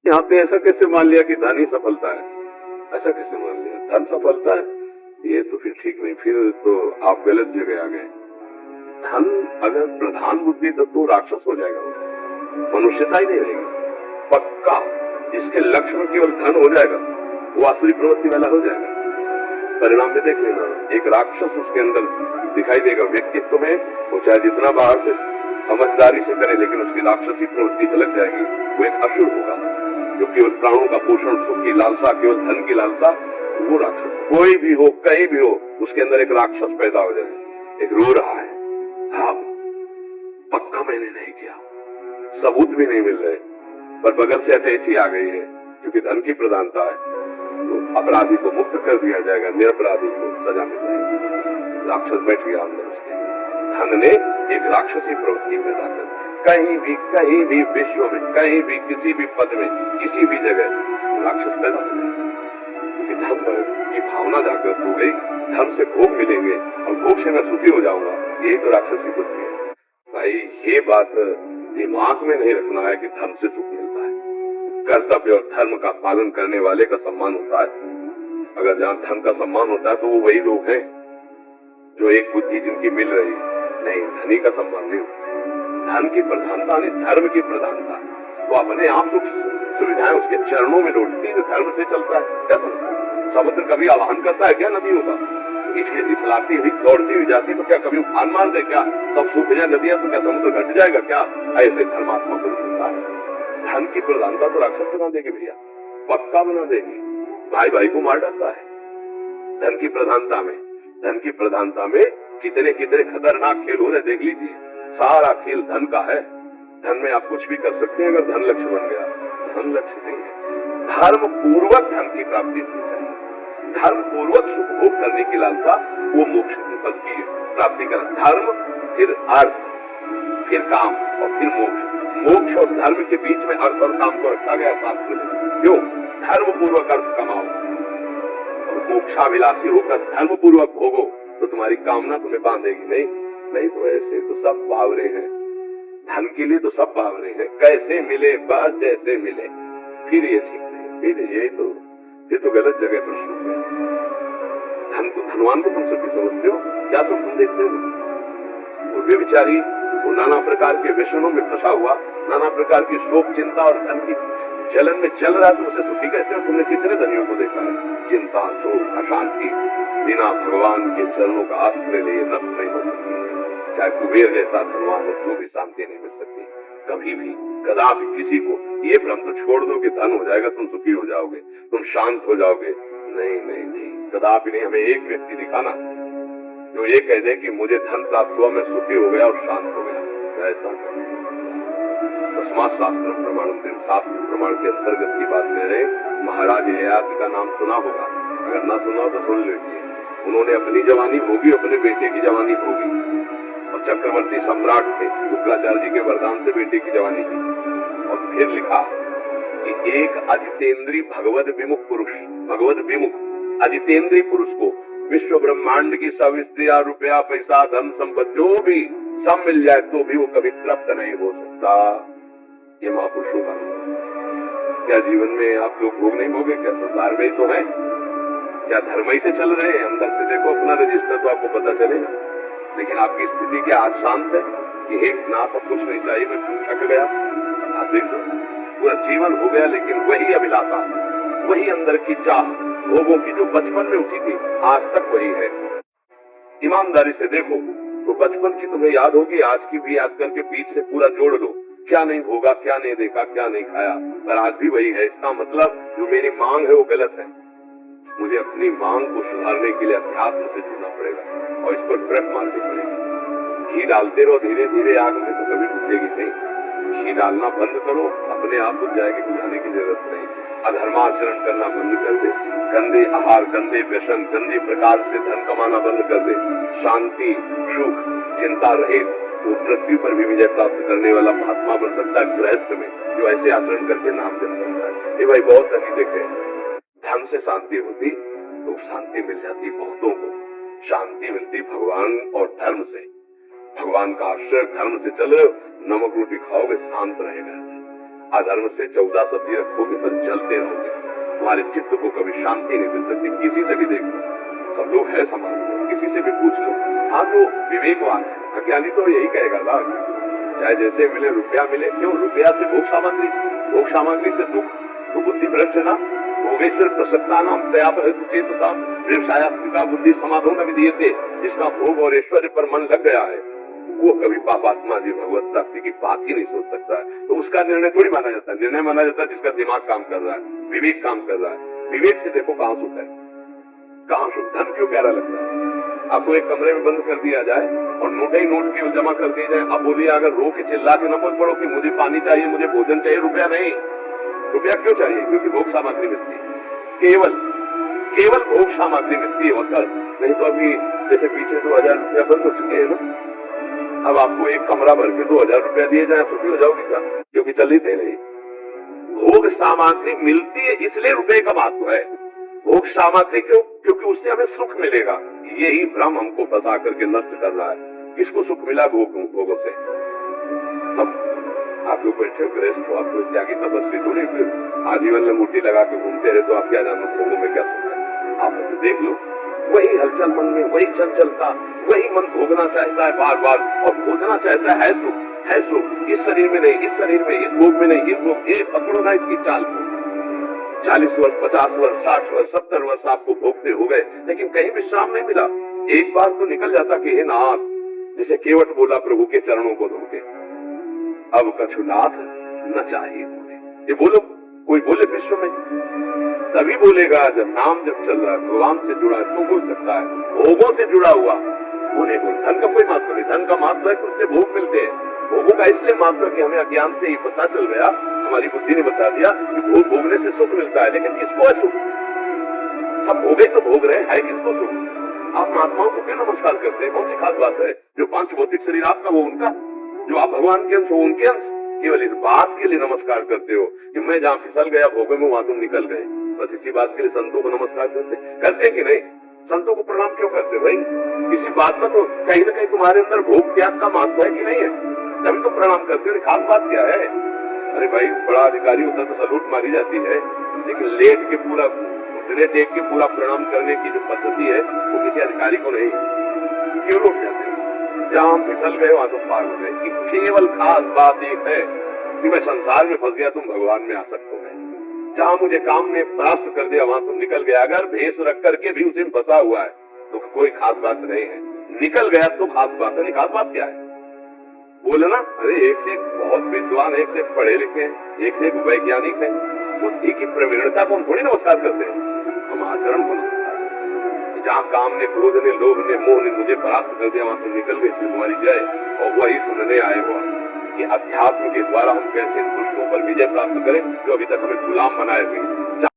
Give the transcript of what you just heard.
यहाँ पे ऐसा कैसे मान लिया कि धन ही सफलता है? ऐसा कैसे मान लिया धन सफलता है? ये तो फिर ठीक नहीं, फिर तो आप गलत जगह आ गए। धन अगर प्रधान बुद्धि तब तो राक्षस हो जाएगा, मनुष्यता ही नहीं रहेगी पक्का। जिसके लक्ष्य में केवल धन हो जाएगा वो आसुरी प्रवृत्ति वाला हो जाएगा। परिणाम में देख लेना, एक राक्षस उसके अंदर दिखाई देगा व्यक्तित्व में। वो चाहे जितना बाहर से समझदारी से करे, लेकिन उसकी राक्षसी प्रवृत्ति झलक जाएगी। वो एक असुर होगा जो केवल प्राणों का पोषण, सुख की लालसा, केवल धन की लालसा, वो राक्षस। कोई भी हो, कहीं भी हो, उसके अंदर एक राक्षस पैदा हो जाए। एक रो रहा है, हाँ पक्का मैंने नहीं किया, सबूत भी नहीं मिल रहे, पर बगल से अटैची आ गई है क्योंकि धन की प्रधानता है, तो अपराधी को मुक्त कर दिया जाएगा, निरपराधी को सजा मिल जाएगी। राक्षस बैठ गया अंदर उसके। धन ने एक राक्षसी प्रवृत्ति पैदा कर, कहीं भी विश्व में, कहीं भी, किसी भी पद में, किसी भी जगह राक्षस पैदा हो जाएगा। क्योंकि धन की भावना जागृत हो गई, धन से भोग मिलेंगे और भोग से मैं सुखी हो जाऊंगा, यही तो राक्षसी बुद्धि है। भाई ये बात दिमाग में नहीं रखना है कि धन से सुख मिलता है। कर्तव्य और धर्म का पालन करने वाले का सम्मान होता है। अगर जहाँ धन का सम्मान होता है तो वो वही लोग हैं जो एक बुद्धि जिनकी मिल रही है। नहीं, धनी का सम्मान नहीं होता। धन की प्रधानता नहीं, धर्म की प्रधानता। तो अपने आप सुख सुविधाएं उसके चरणों में लौटती है, धर्म से चलता है। क्या समझ? समुद्र कभी आवाहन करता है क्या नदियों का? इठलाती हुई दौड़ती हुई जाती तो क्या कभी उफान मार दे क्या? सब सूख जाए नदियां तो क्या समुद्र घट जाएगा क्या? ऐसे धर्मात्मा पुरुष होता है। धन की प्रधानता तो राक्षस बना देगी भैया, पक्का बना देगी। भाई भाई को मार डालता है धन की प्रधानता में। धन की प्रधानता में कितने कितने खतरनाक खेल हो रहे, देख लीजिए। सारा खेल धन का है। धन में आप कुछ भी कर सकते हैं अगर धन लक्ष्य बन गया। धन लक्ष्य नहीं है, धर्म पूर्वक धन की प्राप्ति होनी चाहिए। धर्म पूर्वक सुख भोग करने की लालसा, वो मोक्ष पद की प्राप्ति कर। धर्म, फिर अर्थ, फिर काम और फिर मोक्ष। मोक्ष और धर्म के बीच में अर्थ और काम को रखा गया शास्त्र में। क्यों? धर्म पूर्वक अर्थ कमाओ और मोक्षाभिलाषी होकर धर्म पूर्वक भोगो तो तुम्हारी कामना तुम्हें बांधेगी नहीं। नहीं तो ऐसे तो सब बावरे हैं, धन के लिए तो सब बावरे हैं। कैसे मिले, बस जैसे मिले, फिर ये ठीक नहीं, फिर ये तो गलत जगह प्रश्न हो गया। धन को, धनवान को तुम सुखी समझते हो, क्या सुख तुम देखते हो? वो बेचारी वो नाना प्रकार के व्यसनों में फंसा हुआ, नाना प्रकार की शोक, चिंता और धन की जलन में चल रहा है, तुम उसे सुखी कहते हो? तुमने कितने धनियों को देखा है चिंता, शोक, अशांति, बिना भगवान के चरणों का आश्रय लिए नष्ट नहीं हो सकती है। चाहे कुबेर जैसा धनवान हो तो भी शांति नहीं मिल सकती कभी भी, कदापि किसी को। ये भ्रम तो छोड़ दो कि धन हो जाएगा तुम सुखी हो जाओगे, तुम शांत हो जाओगे। नहीं नहीं नहीं, कदापि नहीं। हमें एक व्यक्ति दिखाना जो ये कह दे कि मुझे धन प्राप्त हुआ, मैं सुखी हो गया और शांत हो गया। ऐसा नहीं हो सकता। तस्मात् शास्त्रम प्रमाणम, शास्त्र प्रमाण के अंतर्गत की बात कह रहे। महाराज ययाति का नाम सुना होगा, अगर ना सुना हो तो सुन लीजिए। उन्होंने अपनी जवानी भोगी, अपने बेटे की जवानी भोगी, और चक्रवर्ती सम्राट थे। शुक्राचार्य जी के वरदान से बेटे की जवानी की। और फिर लिखा कि एक अजितेंद्रीय भगवत विमुख पुरुष, भगवत विमुख अजितेंद्रीय पुरुष को विश्व ब्रह्मांड की सब स्त्रियां, रुपया, पैसा, धन संपत्ति जो भी सब मिल जाए तो भी वो कभी तृप्त नहीं हो सकता। ये महापुरुषों का अनुभव। क्या जीवन में आप लोग भोग नहीं भोगे? क्या संसार में ही तो है? क्या धर्म ही से चल रहे हैं? अंदर से देखो अपना रजिस्टर तो आपको पता चलेगा। लेकिन आपकी स्थिति क्या आज शांत है कि एक नाथ अब कुछ नहीं चाहिए, मैं थक गया? आप देखो पूरा जीवन हो गया, लेकिन वही अभिलाषा, वही अंदर की चाह भोगों की जो बचपन में उठी थी, आज तक वही है। ईमानदारी से देखो तो बचपन की तुम्हें याद होगी, आज की भी याद करके बीच से पूरा जोड़ लो। क्या नहीं भोगा, क्या नहीं देखा, क्या नहीं खाया, पर आज भी वही है। इसका मतलब जो मेरी मांग है वो गलत है। मुझे अपनी मांग को सुधारने के लिए अध्यात्म से जुड़ना पड़ेगा और इस पर ब्रेक मारनी पड़ेगी। घी डालते रहो धीरे धीरे आग में तो कभी बुझेगी नहीं। घी डालना बंद करो, अपने आप बुझ जाएगी, बुझाने की जरूरत नहीं। अधर्माचरण करना बंद कर दे, गंदे आहार, गंदे व्यसन, गंदे प्रकार से धन कमाना बंद कर दे। शांति, सुख, चिंता रहित वो मृत्यु पर भी विजय प्राप्त करने वाला महात्मा बन सकता है गृहस्थ में, जो ऐसे आचरण करके नाम जप करता है। ये भाई बहुत धनी देखे, धन से शांति होती तो शांति मिल जाती बहुतों को। शांति मिलती भगवान और धर्म से। भगवान का आश्रय, धर्म से चलो, नमक रोटी खाओगे शांत रहेगा। अधर्म से 14 सब्जी रखोगे पर जलते रहोगे, तुम्हारे चित्त को कभी शांति नहीं मिल सकती। किसी से भी देख लो, सब लोग है समाज में, किसी से भी पूछ लो, हाँ जो विवेकवान है, अज्ञानी तो यही कहेगा ना, चाहे जैसे मिले, रुपया मिले, क्यों रुपया से भोग सामग्री से सुख, तो बुद्धि भ्रष्ट ना, भोगेश्वर प्रसक्ता नाम दया पर चेतसा व्यवसायत्मिका बुद्धि समाधो न विधीयते। जिसका भोग और ऐश्वर्य पर मन लग गया है वो कभी पापात्मा जी भगवत प्राप्ति की बात ही नहीं सोच सकता है। तो उसका निर्णय थोड़ी माना जाता है, निर्णय माना जाता है जिसका दिमाग काम कर रहा है, विवेक काम कर रहा है। विवेक से देखो कहाँ सुख है, कहाँ सुख। धन क्यों प्यारा लगता है? आपको एक कमरे में बंद कर दिया जाए और नोट ही नोट केवल जमा कर दिए जाए, आप बोलिए अगर रो के चिल्ला के न बोल पड़ो कि मुझे पानी चाहिए, मुझे भोजन चाहिए, रुपया नहीं। रुपया क्यों चाहिए? क्योंकि भोग सामग्री मिलती है, केवल भोग सामग्री मिलती है उसका। नहीं तो अभी जैसे पीछे 2000 रुपया बंद हो चुके हैं ना, अब आपको एक कमरा भर के 2000 रुपया दिए जाए, सुखी हो जाओगे क्या? क्योंकि चल ही नहीं। भोग सामग्री मिलती है इसलिए रुपए का महत्व है। भोग सामग्री क्यों? क्योंकि उससे हमें सुख मिलेगा। यही भ्रम हमको फंसा करके नष्ट कर रहा है। किसको सुख मिला? भोगों से। सब आप लोग बैठे हो, गृहस्थ हो, आपको त्यागी तपस्वी थोड़ी, फिर आजीवन लंगूटी लगा के घूमते रहे तो आप क्या जानो भोगों में क्या सुख है। आप तो देख लो, वही हलचल मन में, वही चंचलता, वही मन भोगना चाहता है बार बार और खोजना चाहता है सुख, है सुख। इस शरीर में नहीं, इस शरीर में, इस भोग में नहीं, इस भोग, ये पकड़ो ना इसकी चाल को। 40 वर्ष, 50 वर्ष, 60 वर्ष, 70 वर्ष आपको भोगते हो गए, लेकिन कहीं विश्राम नहीं मिला। एक बार तो निकल जाता कि हे नाथ, जिसे केवट बोला प्रभु के चरणों को धोके, अब कछुनाथ न चाहिए बोले। ये बोलो, कोई बोले विश्व में तभी बोलेगा जब नाम जब चल रहा है, भगवान से जुड़ा है तो बोल सकता है। भोगों से जुड़ा हुआ वो नहीं बोल। धन का कोई महत्व नहीं, धन का महत्व है कि उससे भोग मिलते हैं। भोगों का इसलिए महत्व है कि हमें अज्ञान से ही पता चल गया, हमारी बुद्धि ने बता दिया कि भोग भोगने से सुख मिलता है। लेकिन किसको है सुख? सब भोगे तो भोग रहे हैं, किसको सुख? आप महात्माओं को क्यों नमस्कार करते हैं? कौन सी खास बात है? जो पांच भौतिक शरीर आपका वो उनका, जो आप भगवान के अंश हो उनके अंश। केवल इस बात के लिए नमस्कार करते हो कि मैं जहाँ फिसल गया भोगे में वहां तुम निकल गए। बस इसी बात के लिए संतों को नमस्कार करते कि नहीं? संतों को प्रणाम क्यों करते भाई? इसी बात में तो कहीं ना कहीं तुम्हारे अंदर भोग त्याग का महत्व है कि नहीं है, तभी तो प्रणाम करते हो। खास बात क्या है? अरे भाई, बड़ा अधिकारी होता तो सलूट मारी जाती है, लेकिन लेट के पूरा घुटने टेक के पूरा प्रणाम करने की जो पद्धति है वो किसी अधिकारी को नहीं। क्यों लौट जाते हो? जहाँ हम फिसल गए वहां तुम पार हो गए। केवल खास बात एक है कि मैं संसार में फंस गया, तुम भगवान में आसक्त हो गए। जहाँ मुझे काम ने परास्त कर दिया वहां तुम निकल गया। अगर भेष रख करके भी उसे फंसा हुआ है तो कोई खास बात नहीं है। निकल गया तो खास बात है। नहीं, खास बात क्या है? बोले ना, अरे एक से एक बहुत विद्वान, एक से एक पढ़े लिखे, एक से एक वैज्ञानिक है। बुद्धि की प्रवीणता को हम थोड़ी नमस्कार करते हैं, हम आचरण को नमस्कार करते हैं। जहाँ काम ने, क्रोध ने, लोभ ने, मोह ने मुझे परास्त कर दिया वहां तुम निकल गए, तुम्हारी जय। और वही सुनने आए हो कि अध्यात्म के द्वारा हम कैसे दुष्टों पर विजय प्राप्त करें जो अभी तक हमें गुलाम बनाए हुए।